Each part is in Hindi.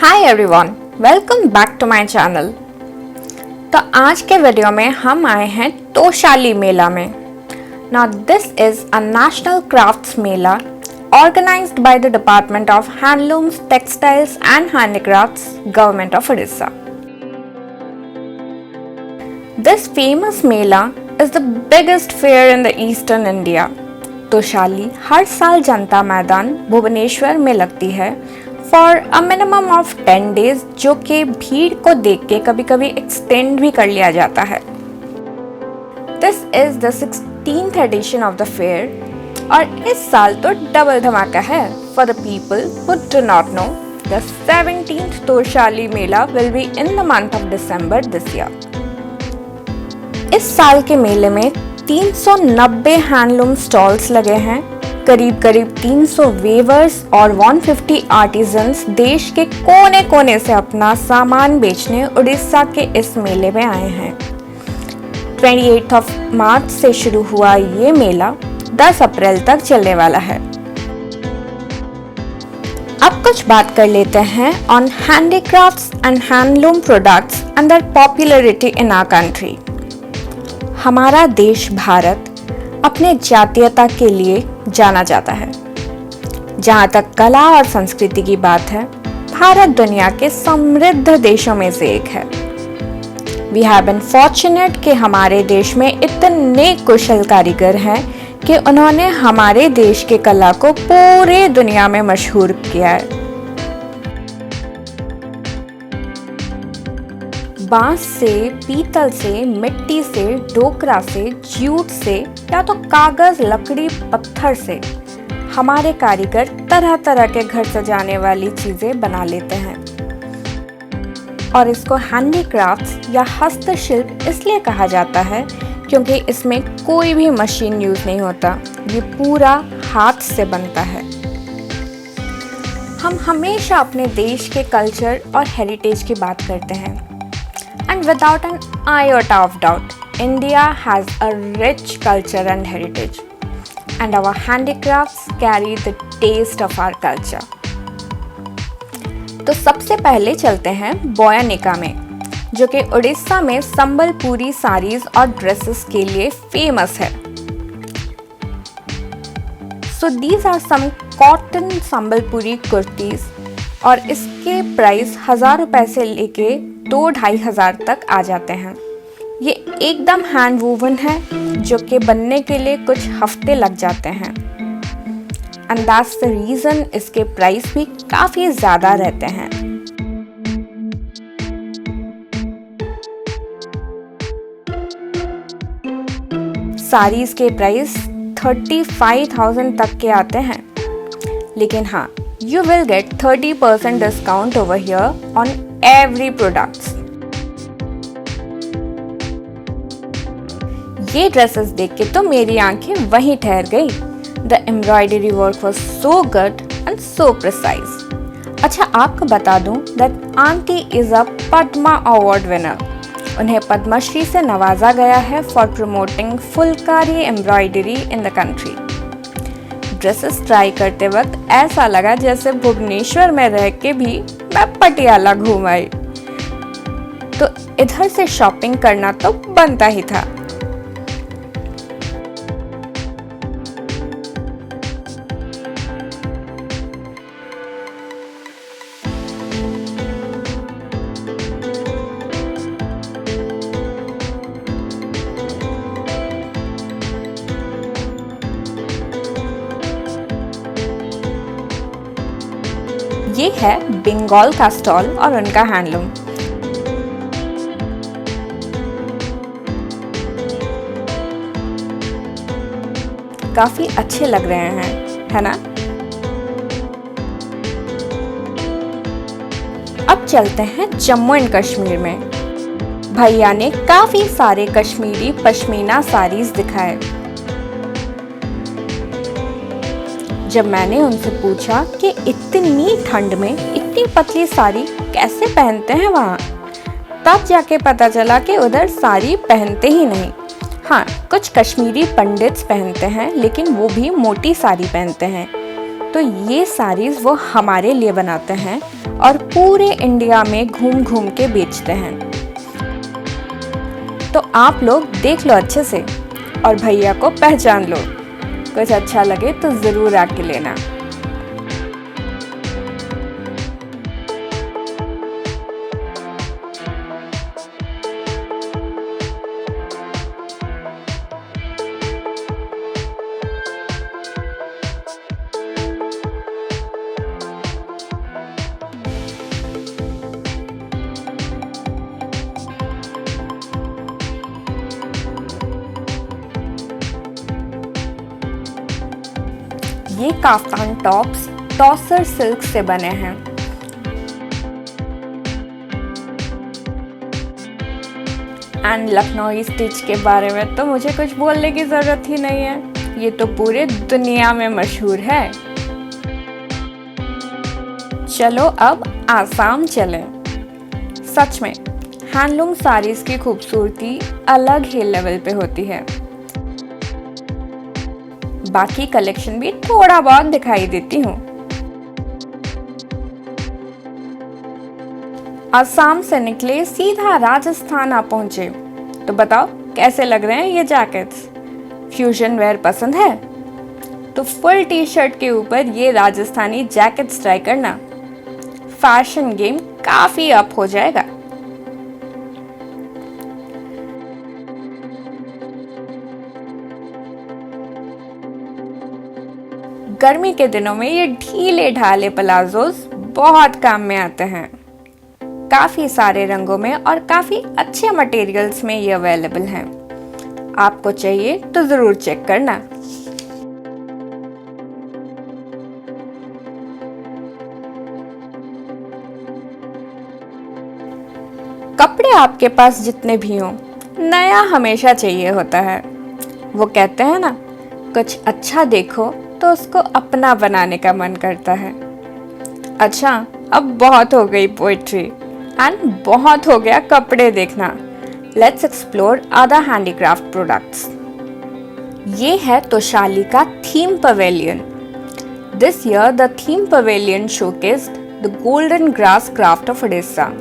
Hi everyone, welcome back to my channel. तो आज के वीडियो में हम आए हैं तोशाली मेला में। Now this is a national crafts mela organized by the department of handlooms, textiles and handicrafts, government of Orissa. This famous mela is the biggest fair in the eastern India. Toshali हर साल जनता मैदान भुवनेश्वर में लगती है for a minimum of 10 days, जो कि भीड़ को देख के कभी कभी एक्सटेंड भी कर लिया जाता है। This is the 16th edition of the fair और इस साल तो डबल धमाका है। For the people who do not know, the 17th Toshali Mela will be in the month of December this year. इस साल के मेले में 390 हैंडलूम स्टॉल्स लगे हैं। करीब 300 वेवर्स और 150 आर्टिजन्स देश के कोने कोने से अपना सामान बेचने उड़ीसा के इस मेले में आए हैं। 28 मार्च से शुरू हुआ ये मेला 10 अप्रैल तक चलने वाला है। अब कुछ बात कर लेते हैं on handicrafts and handloom products and their popularity in our country. हमारा देश भारत अपने जातीयता के लिए जाना जाता है। जहाँ तक कला और संस्कृति की बात है, भारत दुनिया के समृद्ध देशों में से एक है। वी हैव बीन फॉर्चुनेट कि हमारे देश में इतने कुशल कारीगर हैं कि उन्होंने हमारे देश की कला को पूरे दुनिया में मशहूर किया है। बांस से, पीतल से, मिट्टी से, डोकरा से, जूट से या तो कागज, लकड़ी, पत्थर से हमारे कारीगर तरह तरह के घर सजाने वाली चीजें बना लेते हैं। और इसको हैंडीक्राफ्ट्स या हस्तशिल्प इसलिए कहा जाता है क्योंकि इसमें कोई भी मशीन यूज नहीं होता, ये पूरा हाथ से बनता है। हम हमेशा अपने देश के कल्चर और हेरिटेज की बात करते हैं। And without an iota of doubt, India has a rich culture and heritage, and our handicrafts carry the taste of our culture. तो सबसे पहले चलते हैं बोयानिका में, जो कि उड़ीसा में संबलपुरी साड़ीज और ड्रेसेस के लिए फेमस है। So these are some cotton Sambalpuri kurtis और इसके प्राइस 1000 रुपए से लेके 2-2.5 हजार तक आ जाते हैं। ये एकदम हैंड वूवन है, जो कि बनने के लिए कुछ हफ्ते लग जाते हैं। एंड दैट्स द रीज़न इसके प्राइस भी काफ़ी ज़्यादा रहते हैं। साड़ीज़ के प्राइस 35,000 तक के आते हैं, लेकिन हाँ, you will get 30% discount over here on every products. ये ड्रेसेस देख के तो मेरी आंखें वहीं ठहर गई। The embroidery work was so good and so precise. अच्छा, आपको बता दूं that aunty is a Padma award winner. उन्हें पद्मश्री से नवाजा गया है for promoting Phulkari embroidery in the country. Dresses try करते वक्त ऐसा लगा जैसे भुवनेश्वर में रह के भी मैं पटियाला घूम आई। तो इधर से शॉपिंग करना तो बनता ही था। ये है बंगाल का स्टॉल और उनका हैंडलूम। काफी अच्छे लग रहे हैं, है ना? अब चलते हैं जम्मू एंड कश्मीर में। भैया ने काफी सारे कश्मीरी पश्मीना साड़ीज दिखाए। जब मैंने उनसे पूछा कि इतनी ठंड में इतनी पतली साड़ी कैसे पहनते हैं वहाँ, तब जाके पता चला कि उधर साड़ी पहनते ही नहीं। हाँ, कुछ कश्मीरी पंडित्स पहनते हैं, लेकिन वो भी मोटी साड़ी पहनते हैं। तो ये साड़ीज़ वो हमारे लिए बनाते हैं और पूरे इंडिया में घूम घूम के बेचते हैं। तो आप लोग देख लो अच्छे से और भैया को पहचान लो। कुछ अच्छा लगे तो ज़रूर आके लेना। ये काफ्तान टॉप्स टॉसर सिल्क से बने हैं। एंड लखनऊ स्टिच के बारे में तो मुझे कुछ बोलने की ज़रूरत ही नहीं है, ये तो पूरे दुनिया में मशहूर है। चलो अब आसाम चलें। सच में हैंडलूम साड़ीज़ की खूबसूरती अलग ही लेवल पे होती है। बाकी कलेक्शन भी थोड़ा बहुत दिखाई देती हूँ। असम से निकले सीधा राजस्थान आ पहुंचे। तो बताओ कैसे लग रहे हैं ये जैकेट्स? फ्यूजन वेयर पसंद है तो फुल टी शर्ट के ऊपर ये राजस्थानी जैकेट्स ट्राई करना। फैशन गेम काफी अप हो जाएगा। गर्मी के दिनों में ये ढीले ढाले प्लाजोस बहुत काम में आते हैं। काफी सारे रंगों में और काफी अच्छे मटेरियल्स में ये अवेलेबल हैं। आपको चाहिए तो जरूर चेक करना। कपड़े आपके पास जितने भी हों, नया हमेशा चाहिए होता है। वो कहते हैं ना, कुछ अच्छा देखो तो उसको अपना बनाने का मन करता है। अच्छा, अब बहुत हो गई पोइट्री एंड बहुत हो गया कपड़े देखना। Let's explore other handicraft products. ये है तोशाली का theme pavilion. This year the theme pavilion showcased the golden grass craft of Odisha.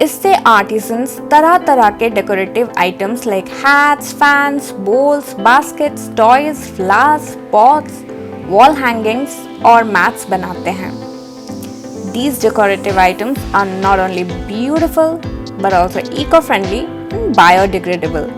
इससे आर्टिसंस तरह तरह के decorative items like hats, fans, bowls, baskets, toys, flowers, pots, wall hangings और मैट्स बनाते हैं। These decorative items are not only beautiful but also eco-friendly and biodegradable.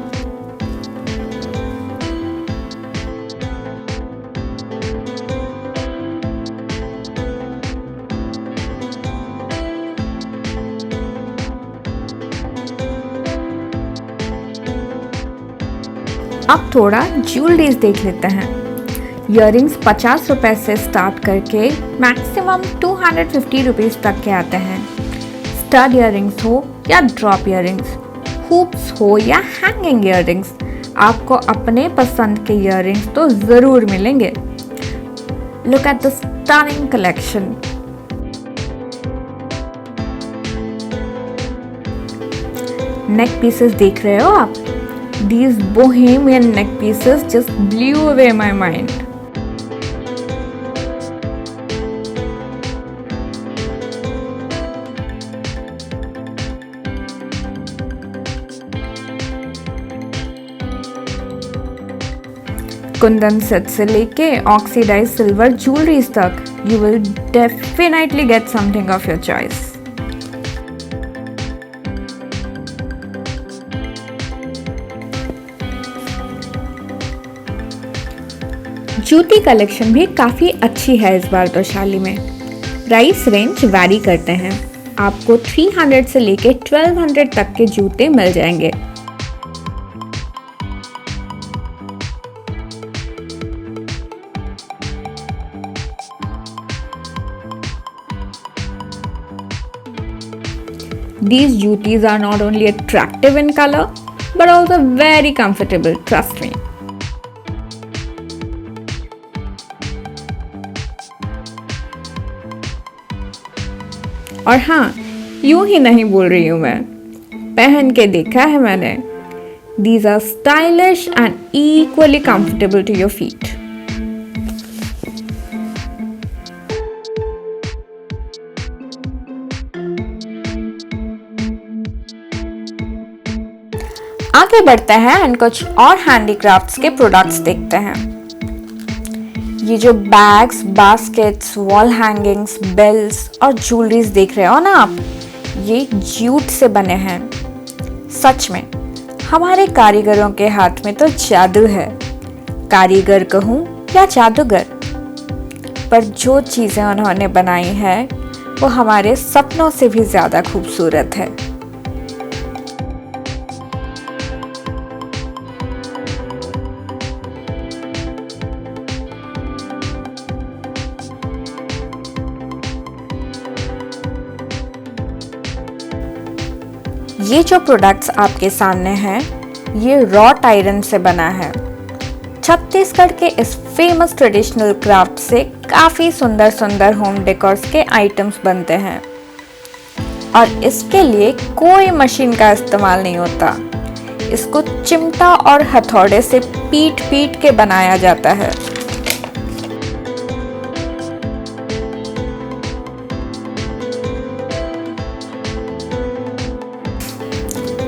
अब थोड़ा ज्वेलरीज देख लेते हैं। इयररिंग्स 50 रुपए से स्टार्ट करके मैक्सिमम 250 रुपीज़ तक के आते हैं। स्टड इयररिंग्स हो या ड्रॉप इयररिंग्स, हुप्स हो या हैंगिंग इयररिंग्स, आपको अपने पसंद के इयररिंग्स तो ज़रूर मिलेंगे। Look at the stunning collection. Neck pieces देख रहे हो आप? These bohemian neck pieces just blew away my mind. Kundan set से लेके ऑक्सीडाइज सिल्वर ज्वेलरीज तक, you will definitely get something of your choice. जूती कलेक्शन भी काफ़ी अच्छी है इस बार तोशाली में। प्राइस रेंज वैरी करते हैं। आपको 300 से लेके 1200 तक के जूते मिल जाएंगे। These jutis are not only attractive in color but also very comfortable, trust me. और हाँ, यूं ही नहीं बोल रही हूँ मैं, पहन के देखा है मैंने। These are stylish and equally comfortable to your feet. आगे बढ़ते हैं एंड कुछ और हैंडीक्राफ्ट्स के प्रोडक्ट्स देखते हैं। ये जो bags, baskets, wall hangings, bells और ज्वेलरीज देख रहे हो ना आप, ये जूट से बने हैं। सच में हमारे कारीगरों के हाथ में तो जादू है। कारीगर कहूँ या जादूगर, पर जो चीजें उन्होंने बनाई है वो हमारे सपनों से भी ज्यादा खूबसूरत है। ये जो प्रोडक्ट्स आपके सामने हैं, ये रॉट आयरन से बना है। छत्तीसगढ़ के इस फेमस ट्रेडिशनल क्राफ्ट से काफी सुंदर सुंदर होम डेकोर्स के आइटम्स बनते हैं और इसके लिए कोई मशीन का इस्तेमाल नहीं होता। इसको चिमटा और हथौड़े से पीट पीट के बनाया जाता है।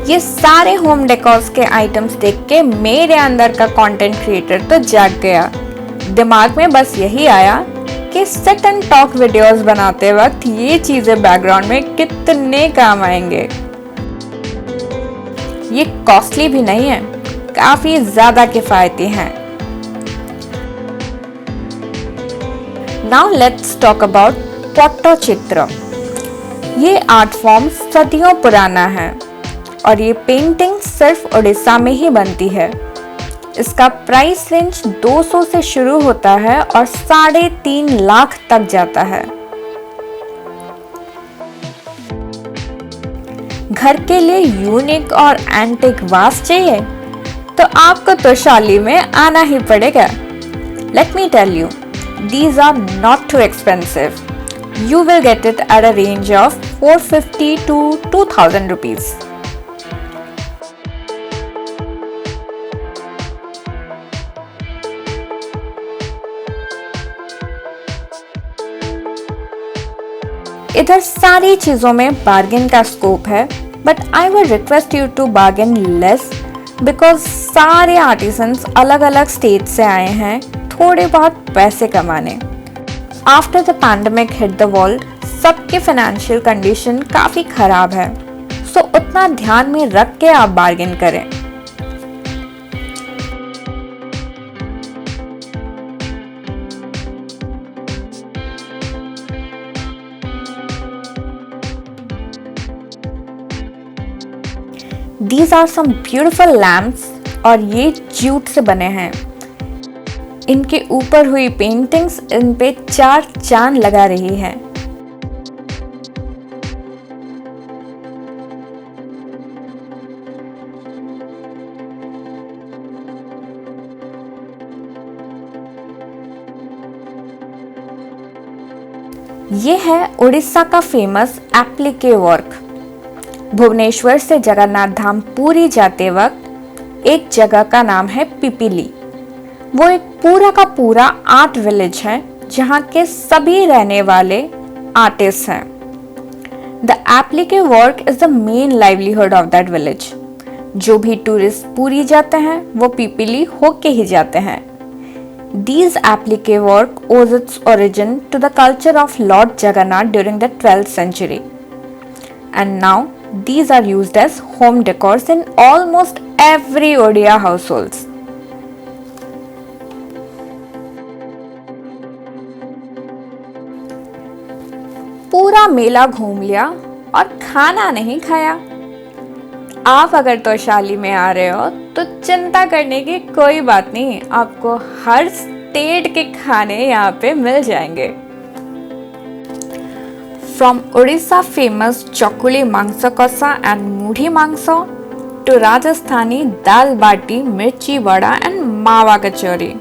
ये सारे होम डेकोर्स के आइटम्स देख के मेरे अंदर का कंटेंट क्रिएटर तो जाग गया। दिमाग में बस यही आया कि सेट एंड टॉक वीडियोस बनाते वक्त ये चीजें बैकग्राउंड में कितने काम आएंगे। ये कॉस्टली भी नहीं है, काफी ज्यादा किफायती हैं। Now let's talk about Pattachitra. ये आर्ट फॉर्म सदियों पुराना है और ये पेंटिंग सिर्फ उड़ीसा में ही बनती है। इसका प्राइस रेंज 200 से शुरू होता है और 3.5 लाख तक जाता है। घर के लिए यूनिक और एंटिक वास चाहिए तो आपको तोशाली में आना ही पड़ेगा। Let me tell you, these are not too expensive. You will get it at a range of 450 to 2000 rupees. इधर सारी चीजों में बार्गेन का स्कोप है, but I will request you to bargain less because सारे आर्टिसंस अलग अलग स्टेट से आए हैं थोड़े बहुत पैसे कमाने। After the pandemic hit the world, सबके फाइनेंशियल कंडीशन काफी खराब है, सो उतना ध्यान में रख के आप बार्गेन करें। These are some beautiful lamps और ये जूट से बने हैं। इनके ऊपर हुई पेंटिंग्स इन पे 4 चांद लगा रही है। ये है उड़ीसा का फेमस एप्लीके वर्क। भुवनेश्वर से जगन्नाथ धाम पुरी जाते वक्त एक जगह का नाम है पिपीली। वो एक पूरा का पूरा आर्ट विलेज है जहाँ के सभी रहने वाले आर्टिस्ट हैं। The applique work is the main livelihood of that village. जो भी टूरिस्ट पुरी जाते हैं वो पिपीली होके ही जाते हैं। These applique work owes its origin to the culture of Lord Jagannath during the 12th century. And now these are used as home decors in almost every Odia households. पूरा मेला घूम लिया और खाना नहीं खाया। आप अगर तोशाली में आ रहे हो तो चिंता करने की कोई बात नहीं, आपको हर स्टेट के खाने यहाँ पे मिल जाएंगे। From Odisha famous चकुली मांसो कसा and मूढ़ी मांसो to राजस्थानी दाल बाटी, मिर्ची वड़ा एंड मावा कचौरी,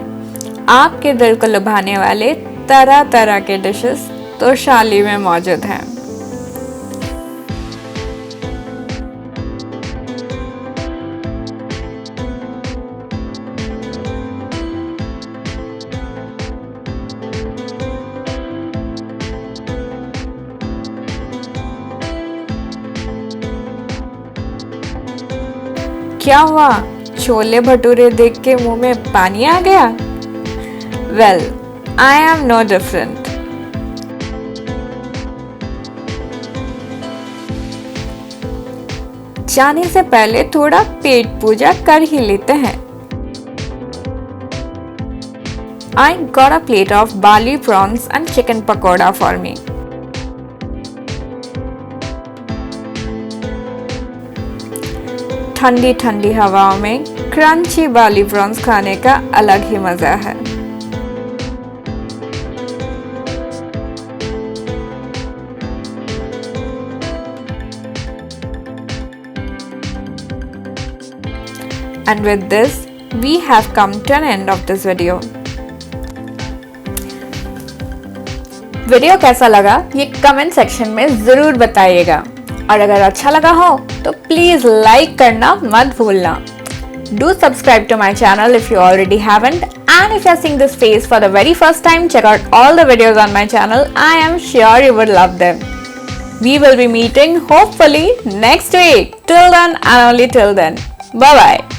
आपके दिल को लुभाने वाले तरह तरह के डिशेस तोशाली में मौजूद हैं। क्या हुआ, छोले भटूरे देख के मुंह में पानी आ गया? Well, I am no different. जाने से पहले थोड़ा पेट पूजा कर ही लेते हैं। I got a plate of Bali prawns and chicken pakoda for me. ठंडी ठंडी हवाओं में क्रंची बाली प्रॉन्स खाने का अलग ही मजा है। And with this, we have come to an end of this video. Video कैसा लगा ये कमेंट सेक्शन में जरूर बताइएगा, और अगर अच्छा लगा हो तो प्लीज लाइक करना मत भूलना। Do subscribe to my channel if you already haven't, and if you are seeing this face for the very first time, check out all the videos on my channel. I am sure you would love them. We will be meeting hopefully next week. Till then and only till then. Bye bye.